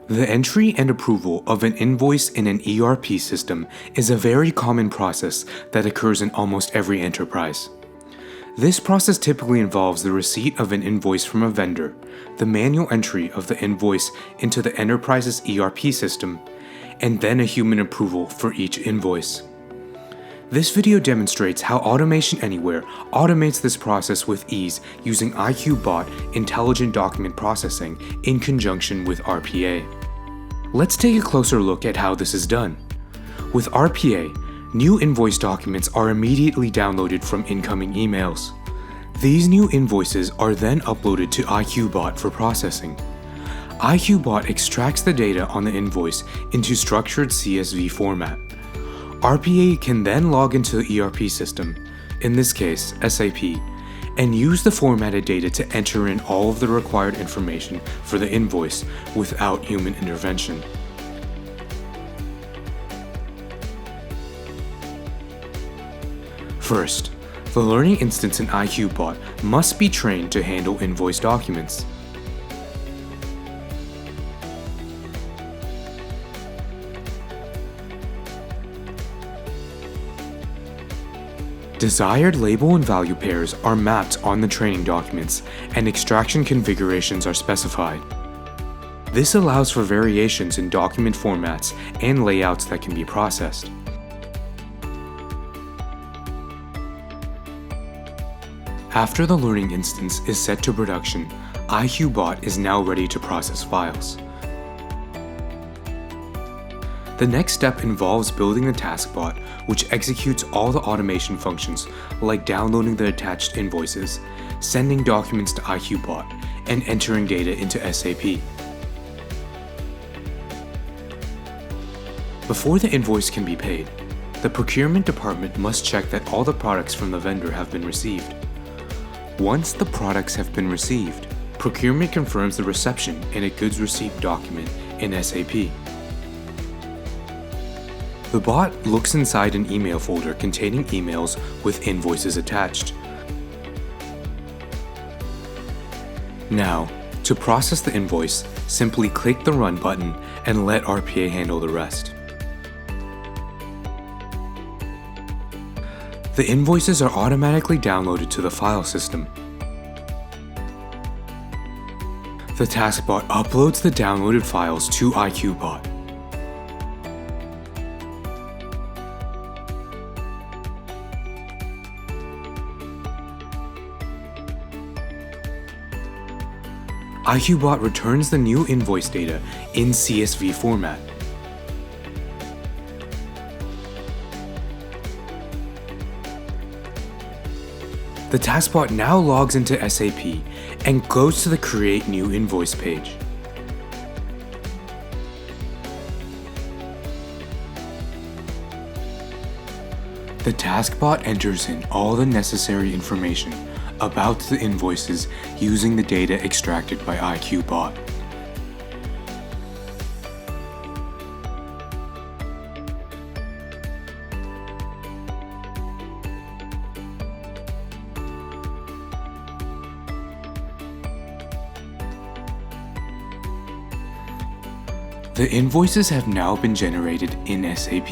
The entry and approval of an invoice in an ERP system is a very common process that occurs in almost every enterprise. This process typically involves the receipt of an invoice from a vendor, the manual entry of the invoice into the enterprise's ERP system, and then a human approval for each invoice. This video demonstrates how Automation Anywhere automates this process with ease using IQBot intelligent document processing in conjunction with RPA. Let's take a closer look at how this is done. With RPA, new invoice documents are immediately downloaded from incoming emails. These new invoices are then uploaded to IQBot for processing. IQBot extracts the data on the invoice into structured CSV format. RPA can then log into the ERP system, in this case SAP, and use the formatted data to enter in all of the required information for the invoice without human intervention. First, the learning instance in IQBot must be trained to handle invoice documents. Desired label and value pairs are mapped on the training documents, and extraction configurations are specified. This allows for variations in document formats and layouts that can be processed. After the learning instance is set to production, IQBot is now ready to process files. The next step involves building the Taskbot, which executes all the automation functions like downloading the attached invoices, sending documents to IQBot, and entering data into SAP. Before the invoice can be paid, the procurement department must check that all the products from the vendor have been received. Once the products have been received, procurement confirms the reception in a goods receipt document in SAP. The bot looks inside an email folder containing emails with invoices attached. Now, to process the invoice, simply click the Run button and let RPA handle the rest. The invoices are automatically downloaded to the file system. The Taskbot uploads the downloaded files to IQBot. IQBot returns the new invoice data in CSV format. The Taskbot now logs into SAP and goes to the Create New Invoice page. The Taskbot enters in all the necessary information about the invoices using the data extracted by IQBot. The invoices have now been generated in SAP.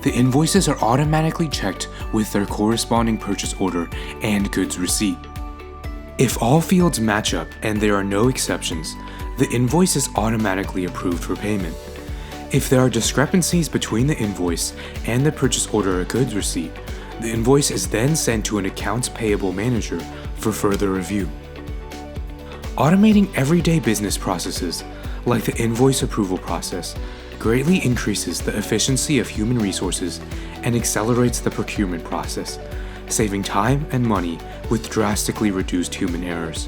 The invoices are automatically checked with their corresponding purchase order and goods receipt. If all fields match up and there are no exceptions, the invoice is automatically approved for payment. If there are discrepancies between the invoice and the purchase order or goods receipt, the invoice is then sent to an accounts payable manager for further review. Automating everyday business processes, like the invoice approval process, greatly increases the efficiency of human resources and accelerates the procurement process, saving time and money with drastically reduced human errors.